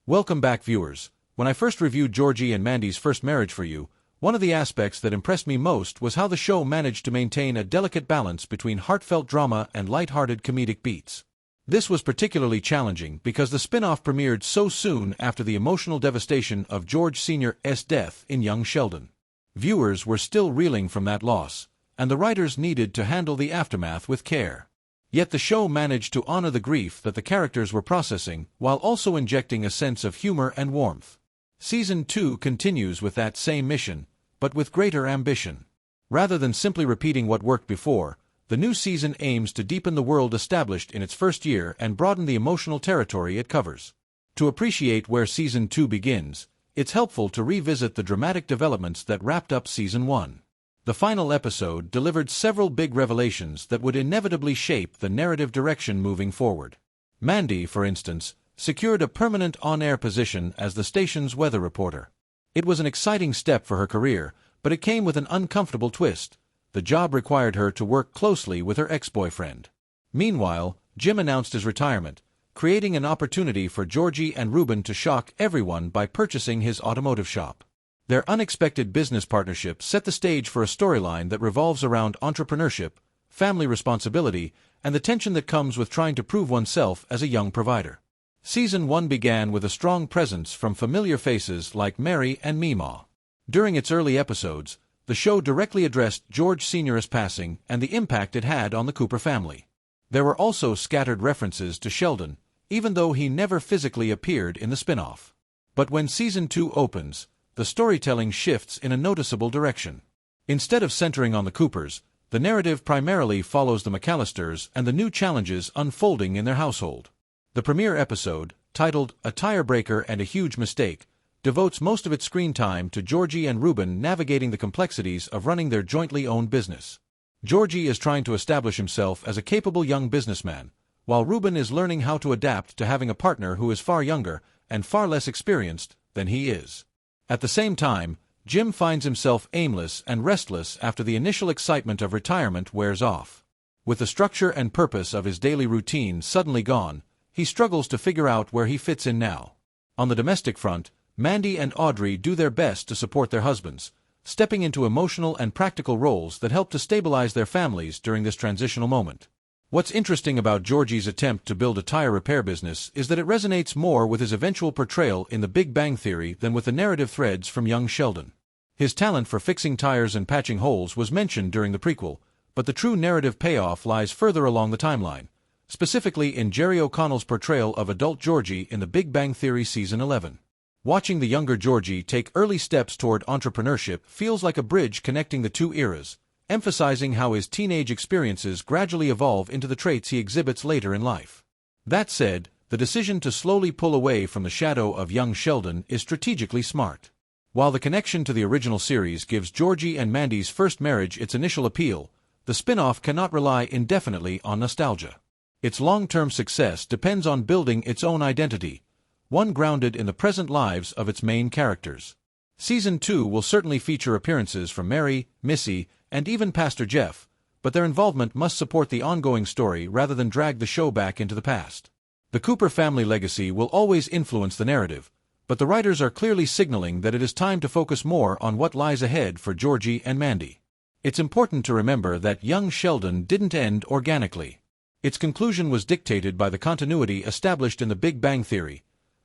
Welcome back, viewers. When I first reviewed Georgie and Mandy's first marriage for you, one of the aspects that impressed me most was how the show managed to maintain a delicate balance between heartfelt drama and light-hearted comedic beats. This was particularly challenging because the spin-off premiered so soon after the emotional devastation of George Sr.'s death in young Sheldon. Viewers were still reeling from that loss, and the writers needed to handle the aftermath with care. Yet the show managed to honor the grief that the characters were processing while also injecting a sense of humor and warmth. Season 2 continues with that same mission, but with greater ambition. Rather than simply repeating what worked before, the new season aims to deepen the world established in its first year and broaden the emotional territory it covers. To appreciate where Season 2 begins, it's helpful to revisit the dramatic developments that wrapped up Season 1. The final episode delivered several big revelations that would inevitably shape the narrative direction moving forward. Mandy, for instance, secured a permanent on-air position as the station's weather reporter. It was an exciting step for her career, but it came with an uncomfortable twist. The job required her to work closely with her ex-boyfriend. Meanwhile, Jim announced his retirement, creating an opportunity for Georgie and Ruben to shock everyone by purchasing his automotive shop. Their unexpected business partnership set the stage for a storyline that revolves around entrepreneurship, family responsibility, and the tension that comes with trying to prove oneself as a young provider. Season 1 began with a strong presence from familiar faces like Mary and Meemaw. During its early episodes, the show directly addressed George Sr.'s passing and the impact it had on the Cooper family. There were also scattered references to Sheldon, even though he never physically appeared in the spin-off. But when Season 2 opens, the storytelling shifts in a noticeable direction. Instead of centering on the Coopers, the narrative primarily follows the McAllisters and the new challenges unfolding in their household. The premiere episode, titled A Tire Breaker and a Huge Mistake, devotes most of its screen time to Georgie and Ruben navigating the complexities of running their jointly owned business. Georgie is trying to establish himself as a capable young businessman, while Ruben is learning how to adapt to having a partner who is far younger and far less experienced than he is. At the same time, Jim finds himself aimless and restless after the initial excitement of retirement wears off. With the structure and purpose of his daily routine suddenly gone, he struggles to figure out where he fits in now. On the domestic front, Mandy and Audrey do their best to support their husbands, stepping into emotional and practical roles that help to stabilize their families during this transitional moment. What's interesting about Georgie's attempt to build a tire repair business is that it resonates more with his eventual portrayal in The Big Bang Theory than with the narrative threads from young Sheldon. His talent for fixing tires and patching holes was mentioned during the prequel, but the true narrative payoff lies further along the timeline, specifically in Jerry O'Connell's portrayal of adult Georgie in The Big Bang Theory Season 11. Watching the younger Georgie take early steps toward entrepreneurship feels like a bridge connecting the two eras, emphasizing how his teenage experiences gradually evolve into the traits he exhibits later in life. That said, the decision to slowly pull away from the shadow of young Sheldon is strategically smart. While the connection to the original series gives Georgie and Mandy's first marriage its initial appeal, the spin-off cannot rely indefinitely on nostalgia. Its long-term success depends on building its own identity, one grounded in the present lives of its main characters. Season 2 will certainly feature appearances from Mary, Missy, and even Pastor Jeff, but their involvement must support the ongoing story rather than drag the show back into the past. The Cooper family legacy will always influence the narrative, but the writers are clearly signaling that it is time to focus more on what lies ahead for Georgie and Mandy. It's important to remember that young Sheldon didn't end organically. Its conclusion was dictated by the continuity established in The Big Bang Theory,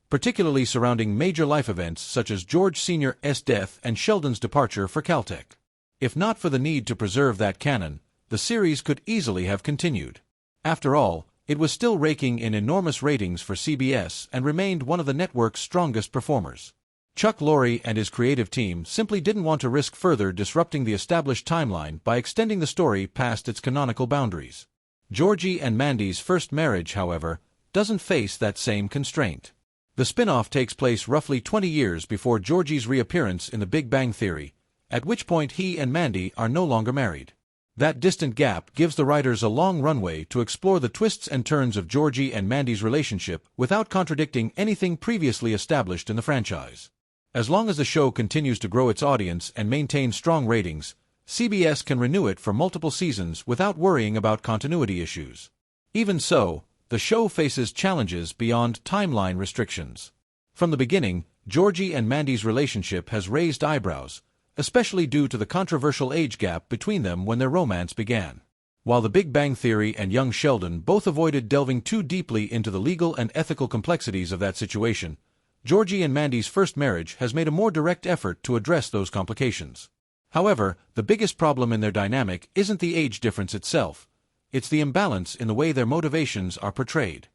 particularly surrounding major life events such as George Sr.'s death and Sheldon's departure for Caltech. If not for the need to preserve that canon, the series could easily have continued. After all, it was still raking in enormous ratings for CBS and remained one of the network's strongest performers. Chuck Lorre and his creative team simply didn't want to risk further disrupting the established timeline by extending the story past its canonical boundaries. Georgie and Mandy's first marriage, however, doesn't face that same constraint. The spin-off takes place roughly 20 years before Georgie's reappearance in The Big Bang Theory, at which point he and Mandy are no longer married. That distant gap gives the writers a long runway to explore the twists and turns of Georgie and Mandy's relationship without contradicting anything previously established in the franchise. As long as the show continues to grow its audience and maintain strong ratings, CBS can renew it for multiple seasons without worrying about continuity issues. Even so, the show faces challenges beyond timeline restrictions. From the beginning, Georgie and Mandy's relationship has raised eyebrows, especially due to the controversial age gap between them when their romance began. While The Big Bang Theory and young Sheldon both avoided delving too deeply into the legal and ethical complexities of that situation, Georgie and Mandy's first marriage has made a more direct effort to address those complications. However, the biggest problem in their dynamic isn't the age difference itself. It's the imbalance in the way their motivations are portrayed.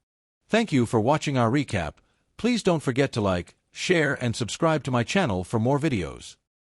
Thank you for watching our recap. Please don't forget to like, share, and subscribe to my channel for more videos.